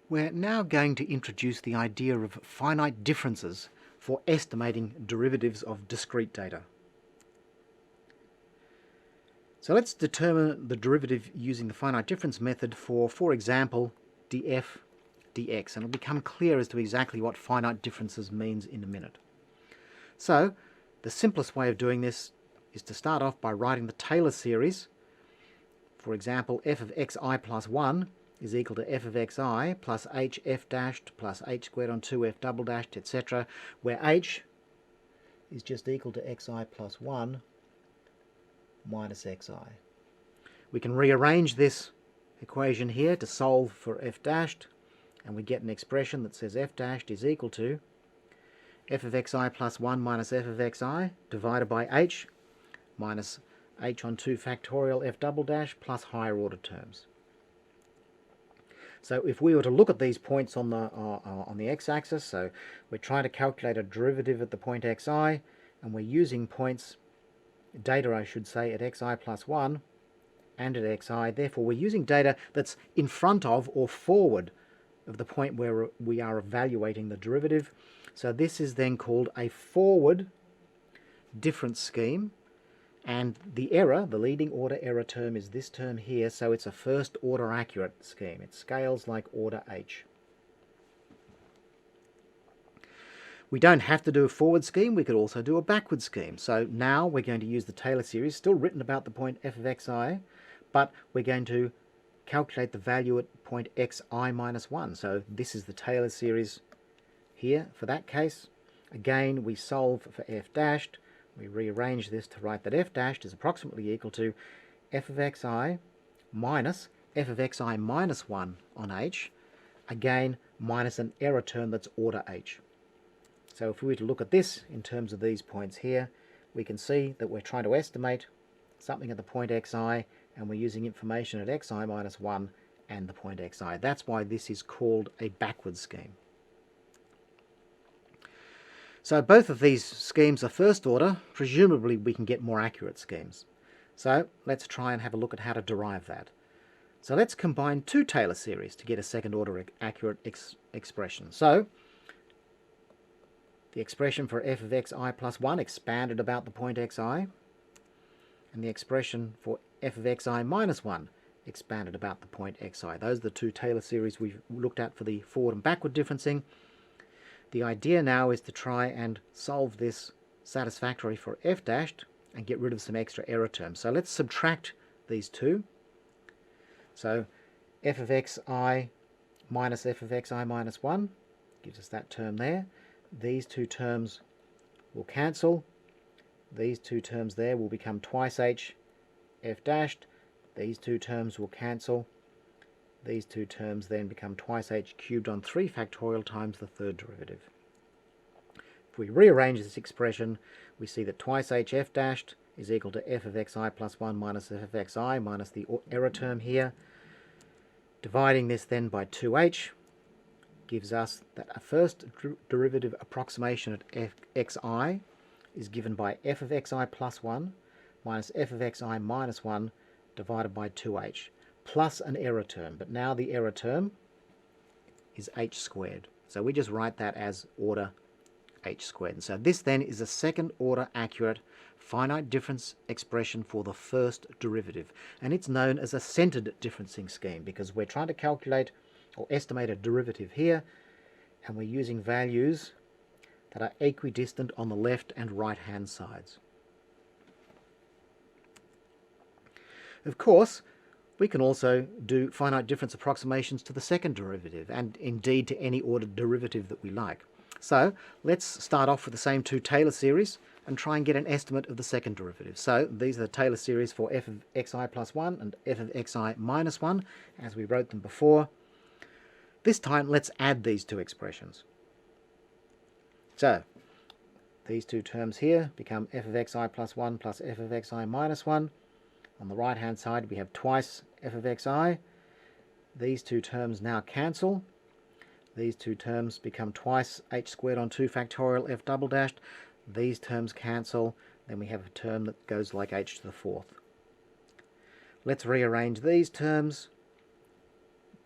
We're now going to introduce the idea of finite differences for estimating derivatives of discrete data. So let's determine the derivative using the finite difference method for example, df dx, and it'll become clear as to exactly what finite differences means in a minute. So the simplest way of doing this is to start off by writing the Taylor series. For example, f of xi plus 1 is equal to f of xi plus h f dashed plus h squared on 2 f double dashed, etc., where h is just equal to xi plus 1 minus xi. We can rearrange this equation here to solve for f dashed, and we get an expression that says f dashed is equal to f of xi plus 1 minus f of xi divided by h minus h on 2 factorial f double dash plus higher order terms. So if we were to look at these points on the x-axis, so we're trying to calculate a derivative at the point xi, and we're using points, data I should say, at xi plus 1 and at xi, therefore we're using data that's in front of or forward of the point where we are evaluating the derivative. So this is then called a forward difference scheme. And the error, the leading order error term, is this term here, so it's a first order accurate scheme. It scales like order h. We don't have to do a forward scheme, we could also do a backward scheme. So now we're going to use the Taylor series, still written about the point f of xi, but we're going to calculate the value at point xi minus 1. So this is the Taylor series here for that case. Again, we solve for f dashed. We rearrange this to write that f dashed is approximately equal to f of xi minus f of xi minus 1 on h, again minus an error term that's order h. So if we were to look at this in terms of these points here, we can see that we're trying to estimate something at the point xi, and we're using information at xi minus 1 and the point xi. That's why this is called a backward scheme. So both of these schemes are first order. Presumably we can get more accurate schemes. So let's try and have a look at how to derive that. So let's combine two Taylor series to get a second order accurate expression. So the expression for f of xi plus 1 expanded about the point xi, and the expression for f of xi minus 1 expanded about the point xi. Those are the two Taylor series we've looked at for the forward and backward differencing. The idea now is to try and solve this satisfactorily for f dashed and get rid of some extra error terms. So let's subtract these two. So f of xi minus f of xi minus 1 gives us that term there. These two terms will cancel. These two terms there will become twice h f dashed. These two terms will cancel. These two terms then become twice h cubed on 3 factorial times the third derivative. If we rearrange this expression, we see that twice h f dashed is equal to f of xi plus 1 minus f of xi minus the error term here. Dividing this then by 2h gives us that a first derivative approximation at xi is given by f of xi plus 1 minus f of xi minus 1 divided by 2h. Plus an error term, but now the error term is h squared. So we just write that as order h squared. And so this then is a second order accurate finite difference expression for the first derivative. And it's known as a centered differencing scheme because we're trying to calculate or estimate a derivative here, and we're using values that are equidistant on the left and right hand sides. Of course, we can also do finite difference approximations to the second derivative, and indeed to any ordered derivative that we like. So let's start off with the same two Taylor series and try and get an estimate of the second derivative. So these are the Taylor series for f of xi plus 1 and f of xi minus 1, as we wrote them before. This time let's add these two expressions. So these two terms here become f of xi plus 1 plus f of xi minus 1. On the right hand side we have twice f of xi. These two terms now cancel. These two terms become twice h squared on 2 factorial f double dashed. These terms cancel. Then we have a term that goes like h to the fourth. Let's rearrange these terms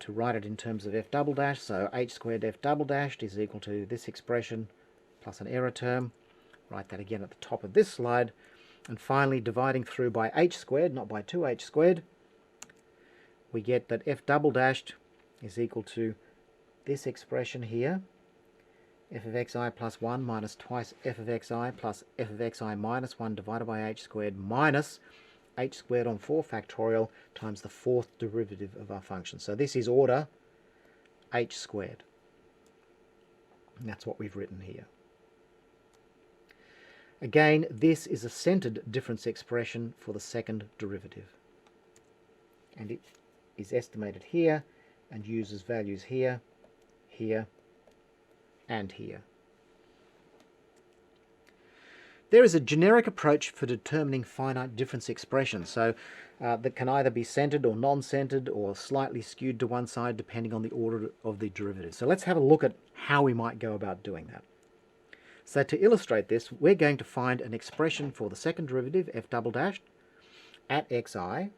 to write it in terms of f double dash, so h squared f double dashed is equal to this expression plus an error term. Write that again at the top of this slide. And finally, dividing through by h squared, not by 2h squared, we get that f double dashed is equal to this expression here, f of xi plus 1 minus twice f of xi plus f of xi minus 1 divided by h squared minus h squared on 4 factorial times the fourth derivative of our function. So this is order h squared. And that's what we've written here. Again, this is a centered difference expression for the second derivative. And it is estimated here and uses values here, here, and here. There is a generic approach for determining finite difference expressions, so that can either be centered or non-centered or slightly skewed to one side depending on the order of the derivative. So let's have a look at how we might go about doing that. So to illustrate this, we're going to find an expression for the second derivative, f double dashed, at xi,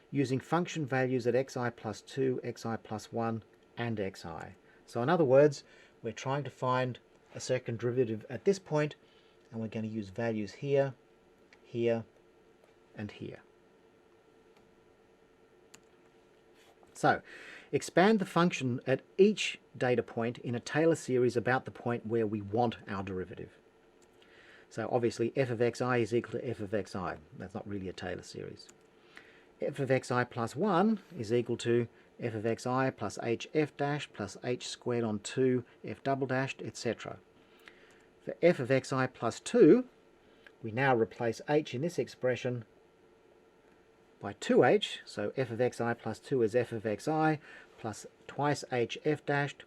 using function values at xi plus 2, xi plus 1, and xi. So in other words, we're trying to find a second derivative at this point, and we're going to use values here, here, and here. So, expand the function at each data point in a Taylor series about the point where we want our derivative. So obviously f of xi is equal to f of xi. That's not really a Taylor series. F of xi plus 1 is equal to f of xi plus hf dash plus h squared on 2 f double dashed, etc. For f of xi plus 2, we now replace h in this expression by 2h, so f of xi plus 2 is f of xi plus twice h f dashed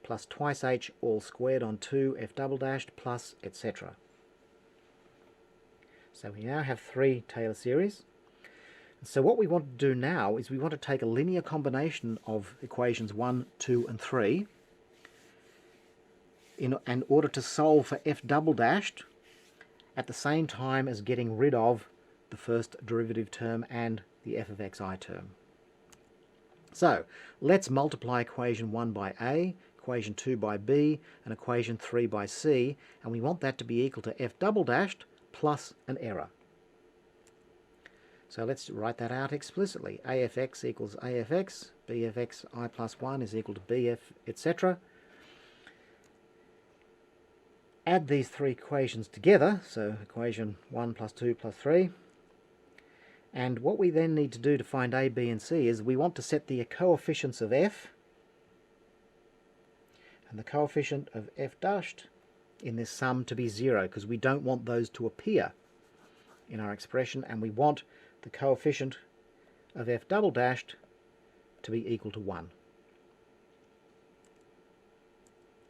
plus twice h all squared on 2 f double dashed plus etc. So we now have three Taylor series. So what we want to do now is we want to take a linear combination of equations 1, 2 and 3 in order to solve for f double dashed at the same time as getting rid of the first derivative term and the f of xi term. So let's multiply equation 1 by a, equation 2 by b, and equation 3 by c, and we want that to be equal to f double dashed plus an error. So let's write that out explicitly. AFX equals AFX, BFXi plus 1 is equal to BF, etc. Add these three equations together, so equation 1 plus 2 plus 3. And what we then need to do to find a, b and c is we want to set the coefficients of f and the coefficient of f dashed in this sum to be 0, because we don't want those to appear in our expression, and we want the coefficient of f double dashed to be equal to 1.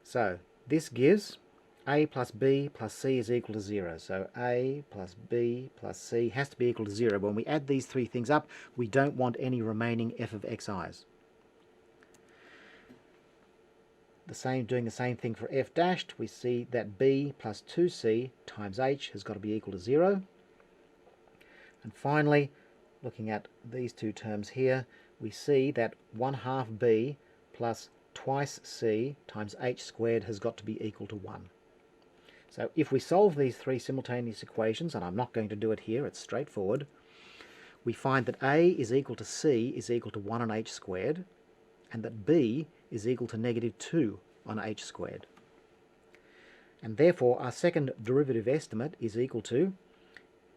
So this gives a plus b plus c is equal to 0. So a plus b plus c has to be equal to 0. When we add these three things up, we don't want any remaining f of xi's. Doing the same thing for f dashed, we see that b plus 2c times h has got to be equal to 0. And finally, looking at these two terms here, we see that 1/2 b plus twice c times h squared has got to be equal to 1. So if we solve these three simultaneous equations, and I'm not going to do it here, it's straightforward, we find that a is equal to c is equal to 1 on h squared, and that b is equal to -2 on h squared. And therefore our second derivative estimate is equal to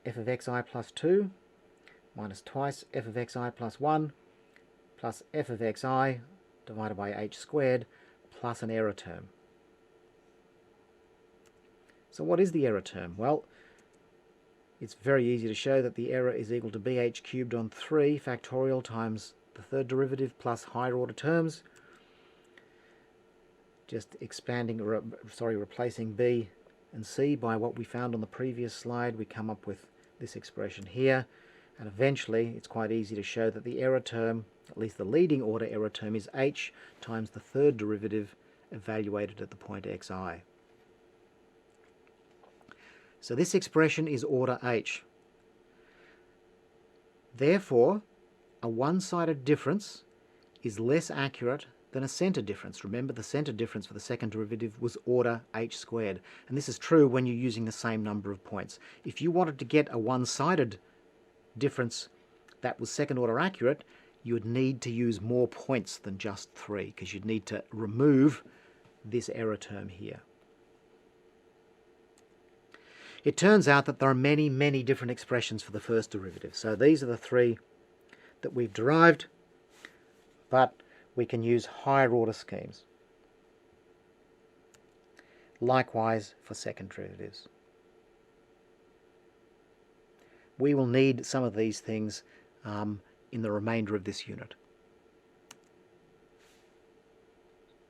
f of xi plus 2 minus twice f of xi plus 1 plus f of xi divided by h squared plus an error term. So what is the error term? Well, it's very easy to show that the error is equal to bh cubed on 3 factorial times the third derivative plus higher order terms. Just replacing b and c by what we found on the previous slide, we come up with this expression here, and eventually it's quite easy to show that the error term, at least the leading order error term, is h times the third derivative evaluated at the point xi. So this expression is order h. Therefore, a one-sided difference is less accurate than a centre difference. Remember, the centre difference for the second derivative was order h squared, and this is true when you're using the same number of points. If you wanted to get a one-sided difference that was second order accurate, you would need to use more points than just 3, because you'd need to remove this error term here. It turns out that there are many, many different expressions for the first derivative. So these are the 3 that we've derived, but we can use higher order schemes. Likewise for second derivatives. We will need some of these things in the remainder of this unit.